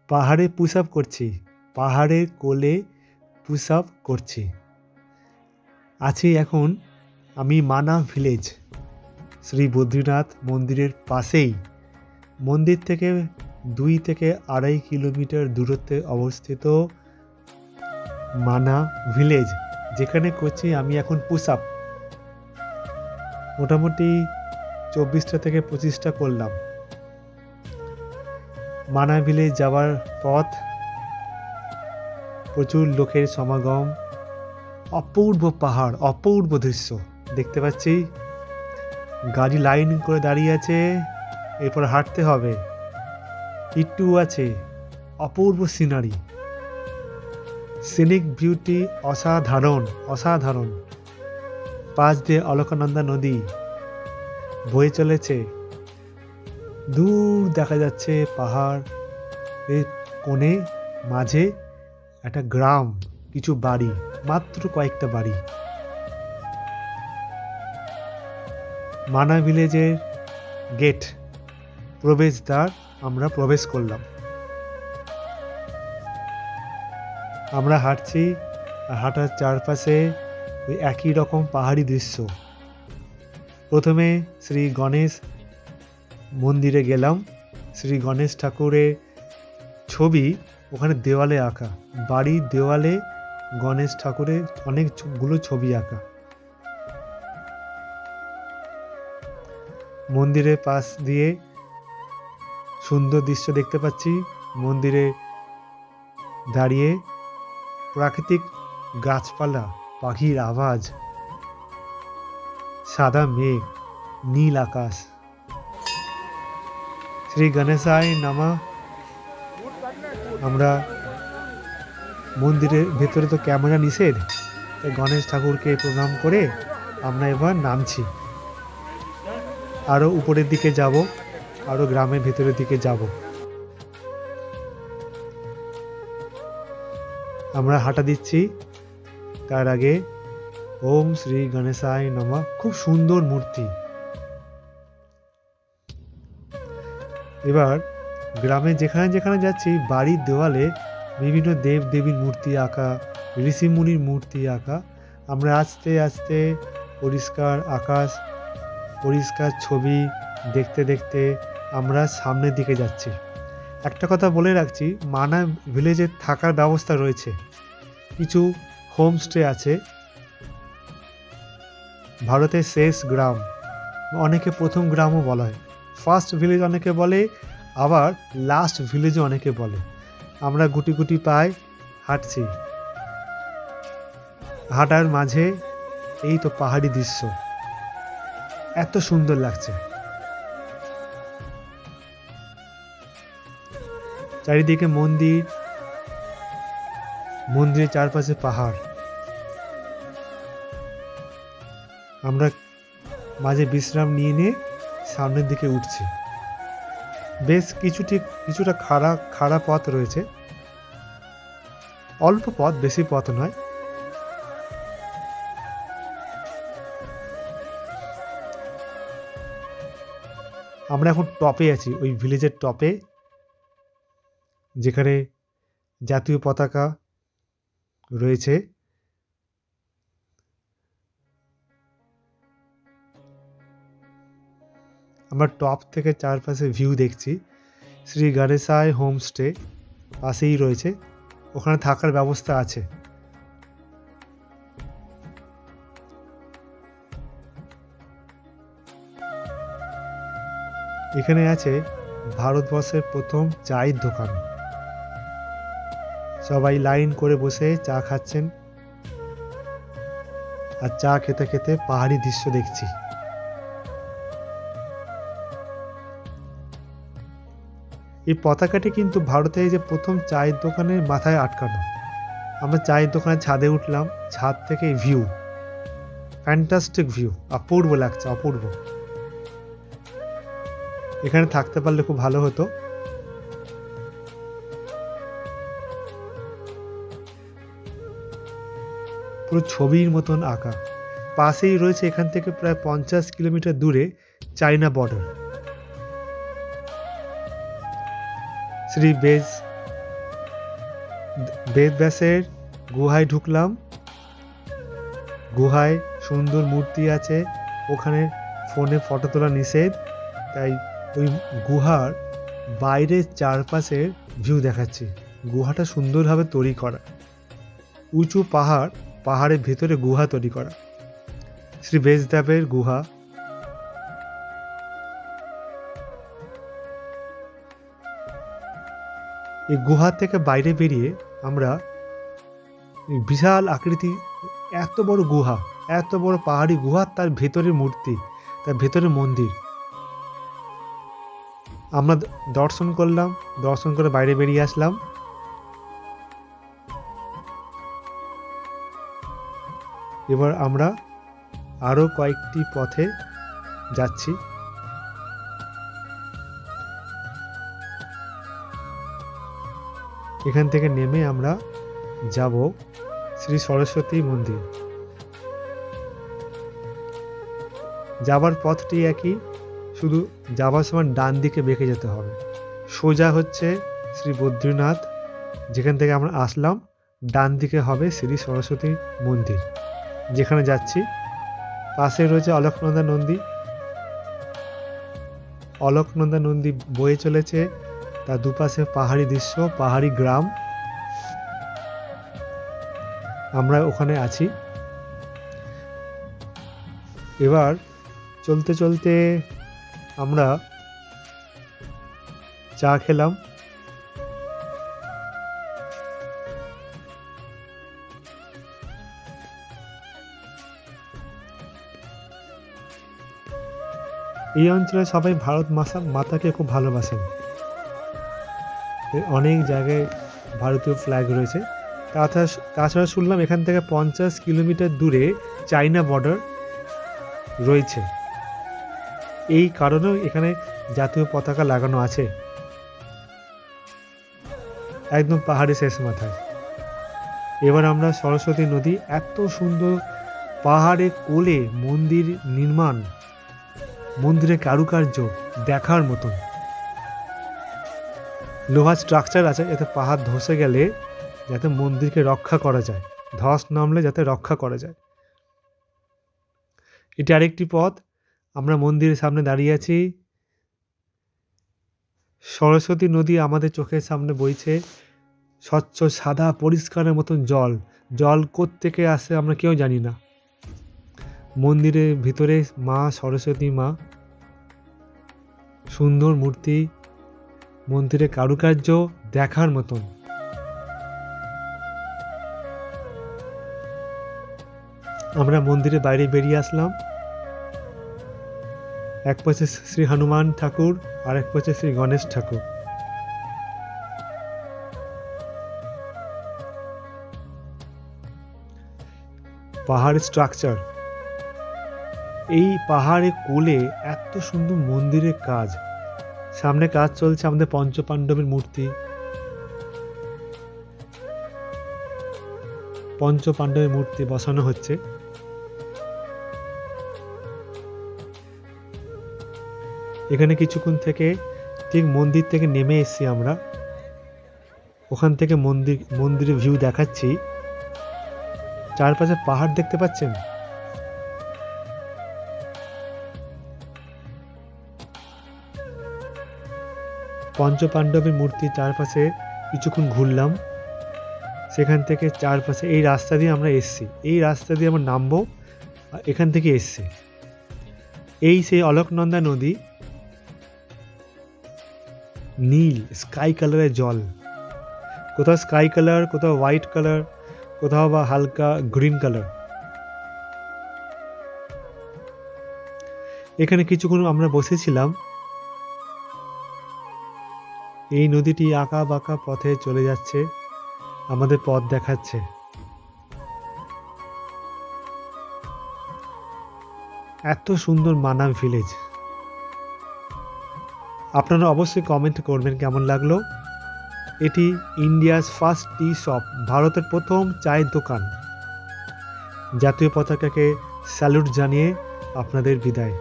পাহাড়ে push up করছি, পাহাড়ের কোলে পুশ আপ করছি। আছি এখন আমি মানা ভিলেজ, শ্রী বদ্রীনাথ মন্দিরের পাশেই। মন্দির থেকে 2 থেকে 2.5 কিলোমিটার দূরত্বে অবস্থিত মানা ভিলেজ, যেখানে করছি আমি এখন পুশ আপ। মোটামুটি 24টা থেকে 25টা করলাম। মানা ভিলেজ যাওয়ার পথ, প্রচুর লোকের সমাগম, অপূর্ব পাহাড়, অপূর্ব দৃশ্য দেখতে পাচ্ছি। গাড়ি লাইন করে দাঁড়িয়ে আছে, এরপর হাঁটতে হবে। একটু আছে, অপূর্ব সিনারি, সিনিক বিউটি অসাধারণ অসাধারণ। পাশ দিয়ে অলকানন্দা নদী বয়ে চলেছে, দূর দেখা যাচ্ছে পাহাড় এর কোণে মাঝে একটা গ্রাম, কিছু বাড়ি, মাত্র কয়েকটা বাড়ি। মানা ভিলেজের গেট, প্রবেশদ্বার, আমরা প্রবেশ করলাম। আমরা হাঁটছি, হাঁটার চারপাশে ওই একই রকম পাহাড়ি দৃশ্য। প্রথমে শ্রী গণেশ মন্দিরে গেলাম। শ্রী গণেশ ঠাকুরের ছবি ওখানে দেওয়ালে আঁকা, বাড়ির দেওয়ালে গণেশ ঠাকুরের অনেকগুলো ছবি আঁকা। মন্দিরের পাশ দিয়ে সুন্দর দৃশ্য দেখতে পাচ্ছি। মন্দিরে দাঁড়িয়ে প্রাকৃতিক গাছপালা, পাখির আওয়াজ, সাদা মেঘ, নীল আকাশ। শ্রী গণেশায় নমঃ। আমরা মন্দিরের ভেতরে তো ক্যামেরা নিষেধ, তাই গণেশ ঠাকুরকে প্রণাম করে আমরা এবার নামছি। আরও উপরের দিকে যাব, আরও গ্রামের ভেতরের দিকে যাব। আমরা হাঁটা দিচ্ছি, তার আগে ওম শ্রী গণেশায় নমঃ। খুব সুন্দর মূর্তি। এবার গ্রামে যেখানে যেখানে যাচ্ছি, বাড়ির দেওয়ালে বিভিন্ন দেব দেবীর মূর্তি আঁকা, ঋষিমুনির মূর্তি আঁকা। আমরা আস্তে আস্তে পরিষ্কার আকাশ, পরিষ্কার ছবি দেখতে দেখতে আমরা সামনের দিকে যাচ্ছি। একটা কথা বলে রাখছি, মানা ভিলেজে থাকার ব্যবস্থা রয়েছে, কিছু হোমস্টে আছে। ভারতের শেষ গ্রাম, অনেকে প্রথম গ্রামও বলা হয়, ফার্স্ট ভিলেজ অনেকে বলে, আবার লাস্ট ভিলেজও অনেকে বলে। আমরা গুটি গুটি পায়ে হাঁটছি, হাঁটার মাঝে এই তো পাহাড়ি দৃশ্য, এত সুন্দর লাগছে। চারিদিকে মন্দির, মন্দিরের চারপাশে পাহাড়। আমরা মাঝে বিশ্রাম নিয়ে সামনের দিকে উঠছি। বেশ কিছুটা খাড়া পথ রয়েছে, অল্প পথ, বেশি পথ নয়। আমরা এখন টপে আছি, ওই ভিলেজের টপে, যেখানে জাতীয় পতাকা রয়েছে। আমরা টপ থেকে চারপাশে ভিউ দেখছি। শ্রী গণেশায় হোমস্টে পাশেই রয়েছে, ওখানে থাকার ব্যবস্থা আছে। এখানে আছে ভারতবর্ষের প্রথম চায়ের দোকান। সবাই লাইন করে বসে চা খাচ্ছেন, আর চা খেতে খেতে পাহাড়ি দৃশ্য দেখছি। এই পতাকাটি কিন্তু ভারতের যে প্রথম চায়ের দোকানের মাথায় আটকানো। আমরা চায়ের দোকানের ছাদে উঠলাম, ছাদ থেকে ভিউ, ফ্যান্টাস্টিক ভিউ, অপূর্ব লাগছে, অপূর্ব। এখানে থাকতে পারলে খুব ভালো হতো। পুরো ছবির মতন আঁকা। পাশেই রয়েছে এখান থেকে প্রায় 50 কিলোমিটার দূরে চায়না বর্ডার। শ্রী বেজ বেদব্যাসের গুহায় ঢুকলাম। গুহায় সুন্দর মূর্তি আছে, ওখানে ফোনে ফটো তোলা নিষেধ, তাই ওই গুহার বাইরের চারপাশের ভিউ দেখাচ্ছি। গুহাটা সুন্দরভাবে তৈরি করা, উঁচু পাহাড়, পাহাড়ের ভেতরে গুহা তৈরি করা, শ্রী বেশদেবের গুহা। এই গুহা থেকে বাইরে বেরিয়ে আমরা বিশাল আকৃতি, এত বড় গুহা, এত বড় পাহাড়ি গুহা, তার ভেতরে মূর্তি, তার ভেতরে মন্দির। আমরা দর্শন করলাম, দর্শন করে বাইরে বেরিয়ে আসলাম। এবার আমরা আরও কয়েকটি পথে যাচ্ছি। এখান থেকে নেমে আমরা যাব শ্রী সরস্বতী মন্দির। যাবার পথটি একই, শুধু যাবার সময় ডান দিকে বেঁকে যেতে হবে। সোজা হচ্ছে শ্রী বদ্রীনাথ, যেখান থেকে আমরা আসলাম, ডান দিকে হবে শ্রী সরস্বতী মন্দির যেখানে যাচ্ছি। পাশে রয়েছে অলকনন্দা নন্দী। অলকনন্দা নন্দী বয়ে চলেছে, তার দুপাশে পাহাড়ি দৃশ্য, পাহাড়ি গ্রাম। আমরা ওখানে আছি। এবার চলতে চলতে আমরা চা খেলাম। এই অঞ্চলে সবাই ভারত মাতাকে খুব ভালোবাসেন। অনেক জায়গায় ভারতীয় ফ্ল্যাগ রয়েছে। তাছাড়া শুনলাম এখান থেকে 50 কিলোমিটার দূরে চাইনা বর্ডার রয়েছে, এই কারণেও এখানে জাতীয় পতাকা লাগানো আছে একদম পাহাড়ি শেষ মাথায়। এবার আমরা সরস্বতী নদী, এত সুন্দর পাহাড়ে কোলে মন্দির নির্মাণ, মন্দিরের কারুকার্য দেখার মতন। লোহার স্ট্রাকচার আছে, এতে পাহাড় ধসে গেলে যাতে মন্দিরকে রক্ষা করা যায়, ধস নামলে যাতে রক্ষা করা যায়। এটি আরেকটি পথ। আমরা মন্দিরের সামনে দাঁড়িয়ে আছি। সরস্বতী নদী আমাদের চোখের সামনে বইছে, স্বচ্ছ সাদা পরিষ্কারের মতন জল। জল কোত্থেকে আসে আমরা কেউ জানি না। মন্দিরের ভিতরে মা সরস্বতী মা, সুন্দর মূর্তি, মন্দিরের কারুকার্য দেখার মতন। আমরা মন্দিরের বাইরে বেরিয়ে আসলাম। এক পাশে শ্রী হনুমান ঠাকুর আর এক পাশে শ্রী গণেশ ঠাকুর। পাহাড়ের স্ট্রাকচার, এই পাহাড়ে কোলে এত সুন্দর মন্দিরের কাজ। সামনে কাজ চলছে আমাদের পঞ্চপাণ্ডবের মূর্তি। পঞ্চপাণ্ডবের মূর্তি বসানো হচ্ছে। এখানে কিছুক্ষণ থেকে ঠিক মন্দির থেকে নেমে এসেছি আমরা। ওখান থেকে মন্দিরের ভিউ দেখাচ্ছি। চারপাশে পাহাড় দেখতে পাচ্ছেন। পঞ্চপাণ্ডবের মূর্তির চারপাশে কিছুক্ষণ ঘুরলাম। সেখান থেকে চারপাশে এই রাস্তা দিয়ে আমরা এসছি, এই রাস্তা দিয়ে আমরা নামবো, এখান থেকে এসছি। এই সেই অলকনন্দা নদী, নীল স্কাই কালারের জল, কোথাও স্কাই কালার, কোথাও হোয়াইট কালার, কোথাও বা হালকা গ্রিন কালার। এখানে কিছুক্ষণ আমরা বসেছিলাম। এই নদীটি আঁকা বাঁকা পথে চলে যাচ্ছে, আমাদের পথ দেখাচ্ছে। এত সুন্দর মানাম ভিলেজ। আপনারা অবশ্যই কমেন্ট করবেন কেমন লাগলো। এটি ইন্ডিয়াস ফার্স্ট টি শপ, ভারতের প্রথম চায়ের দোকান। জাতীয় পতাকাকে স্যালুট জানিয়ে আপনাদের বিদায়।